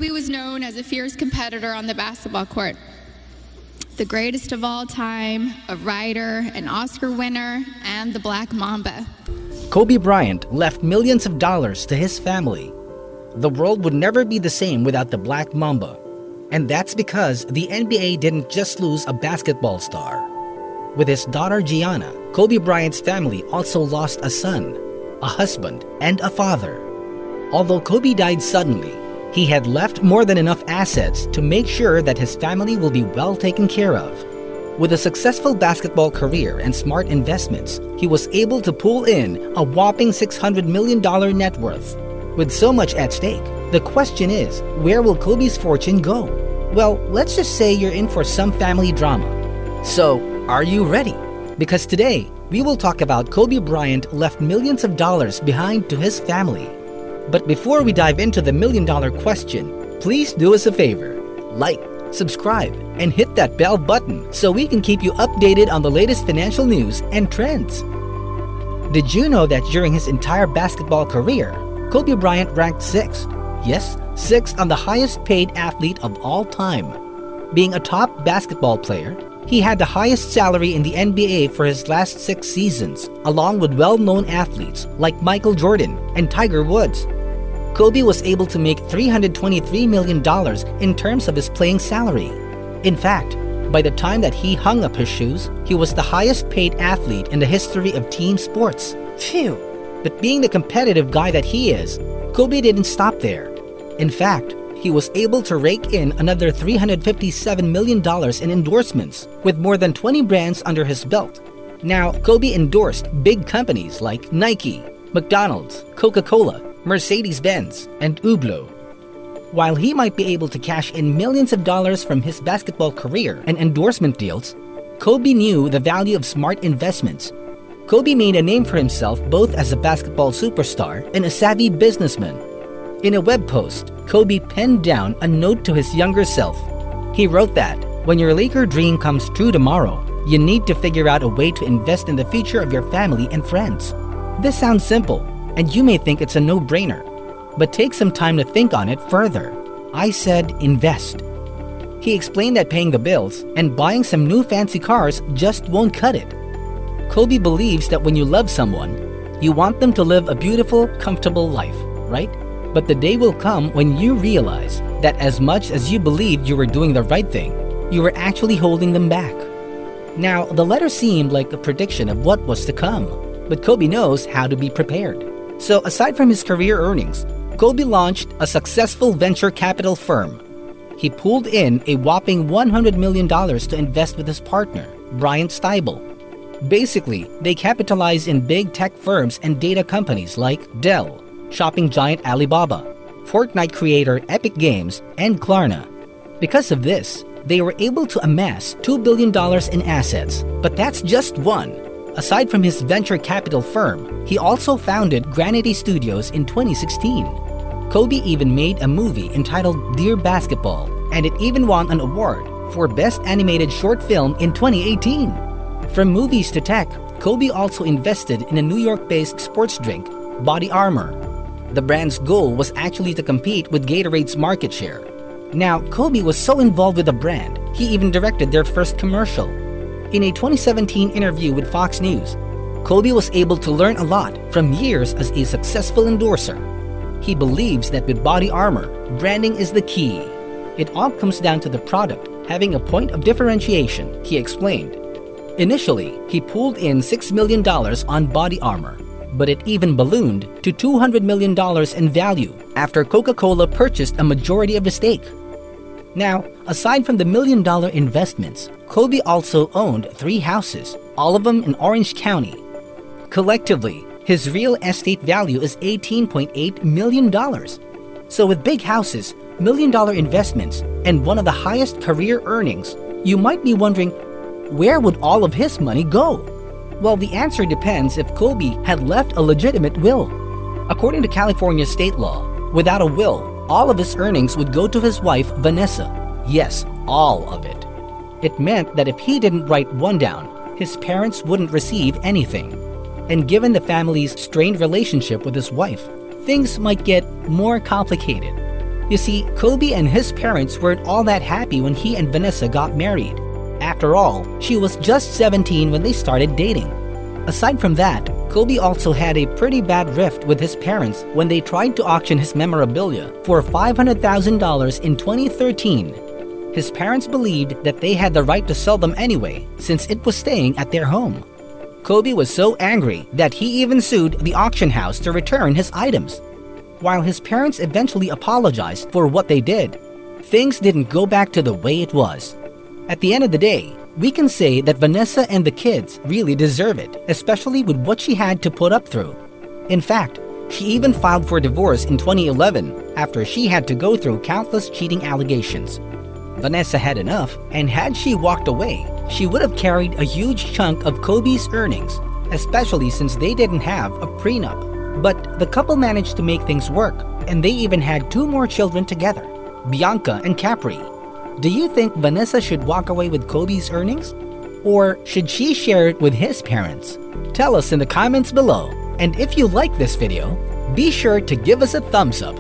Kobe was known as a fierce competitor on the basketball court. The greatest of all time, a writer, an Oscar winner, and the Black Mamba. Kobe Bryant left millions of dollars to his family. The world would never be the same without the Black Mamba. And that's because the NBA didn't just lose a basketball star. With his daughter Gianna, Kobe Bryant's family also lost a son, a husband, and a father. Although Kobe died suddenly, he had left more than enough assets to make sure that his family will be well taken care of. With a successful basketball career and smart investments, he was able to pull in a whopping $600 million net worth. With so much at stake, the question is, where will Kobe's fortune go? Well, let's just say you're in for some family drama. So, are you ready? Because today, we will talk about Kobe Bryant left millions of dollars behind to his family. But before we dive into the million-dollar question, please do us a favor. Like, subscribe, and hit that bell button so we can keep you updated on the latest financial news and trends. Did you know that during his entire basketball career, Kobe Bryant ranked 6th? Yes, 6th on the highest paid athlete of all time. Being a top basketball player, he had the highest salary in the NBA for his last 6 seasons, along with well-known athletes like Michael Jordan and Tiger Woods. Kobe was able to make $323 million in terms of his playing salary. In fact, by the time that he hung up his shoes, he was the highest paid athlete in the history of team sports. Phew! But being the competitive guy that he is, Kobe didn't stop there. In fact, he was able to rake in another $357 million in endorsements, with more than 20 brands under his belt. Now, Kobe endorsed big companies like Nike, McDonald's, Coca-Cola, Mercedes-Benz, and Hublot. While he might be able to cash in millions of dollars from his basketball career and endorsement deals, Kobe knew the value of smart investments. Kobe made a name for himself both as a basketball superstar and a savvy businessman. In a web post, Kobe penned down a note to his younger self. He wrote that, when your Laker dream comes true tomorrow, you need to figure out a way to invest in the future of your family and friends. This sounds simple, and you may think it's a no-brainer. But take some time to think on it further. I said invest. He explained that paying the bills and buying some new fancy cars just won't cut it. Kobe believes that when you love someone, you want them to live a beautiful, comfortable life, right? But the day will come when you realize that as much as you believed you were doing the right thing, you were actually holding them back. Now, the letter seemed like a prediction of what was to come, but Kobe knows how to be prepared. So aside from his career earnings, Kobe launched a successful venture capital firm. He pulled in a whopping $100 million to invest with his partner, Bryant. Basically, they capitalize in big tech firms and data companies like Dell, shopping giant Alibaba, Fortnite creator Epic Games, and Klarna. Because of this, they were able to amass $2 billion in assets. But that's just one. Aside from his venture capital firm, he also founded Granity Studios in 2016. Kobe even made a movie entitled Dear Basketball, and it even won an award for Best Animated Short Film in 2018. From movies to tech, Kobe also invested in a New York-based sports drink, Body Armor. The brand's goal was actually to compete with Gatorade's market share. Now, Kobe was so involved with the brand, he even directed their first commercial. In a 2017 interview with Fox News, Kobe was able to learn a lot from years as a successful endorser. He believes that with Body Armor, branding is the key. It all comes down to the product having a point of differentiation, he explained. Initially, he pulled in $6 million on Body Armor, but it even ballooned to $200 million in value after Coca-Cola purchased a majority of the stake. Now, aside from the million-dollar investments, Kobe also owned 3 houses, all of them in Orange County. Collectively, his real estate value is $18.8 million. So with big houses, million-dollar investments, and one of the highest career earnings, you might be wondering, where would all of his money go? Well, the answer depends if Kobe had left a legitimate will. According to California state law, without a will, all of his earnings would go to his wife, Vanessa. Yes, all of it. It meant that if he didn't write one down, his parents wouldn't receive anything. And given the family's strained relationship with his wife, things might get more complicated. You see, Kobe and his parents weren't all that happy when he and Vanessa got married. After all, she was just 17 when they started dating. Aside from that, Kobe also had a pretty bad rift with his parents when they tried to auction his memorabilia for $500,000 in 2013. His parents believed that they had the right to sell them anyway since it was staying at their home. Kobe was so angry that he even sued the auction house to return his items. While his parents eventually apologized for what they did, things didn't go back to the way it was. At the end of the day, we can say that Vanessa and the kids really deserve it, especially with what she had to put up through. In fact, she even filed for divorce in 2011 after she had to go through countless cheating allegations. Vanessa had enough, and had she walked away, she would have carried a huge chunk of Kobe's earnings, especially since they didn't have a prenup. But the couple managed to make things work, and they even had 2 more children together, Bianca and Capri. Do you think Vanessa should walk away with Kobe's earnings? Or should she share it with his parents? Tell us in the comments below. And if you like this video, be sure to give us a thumbs up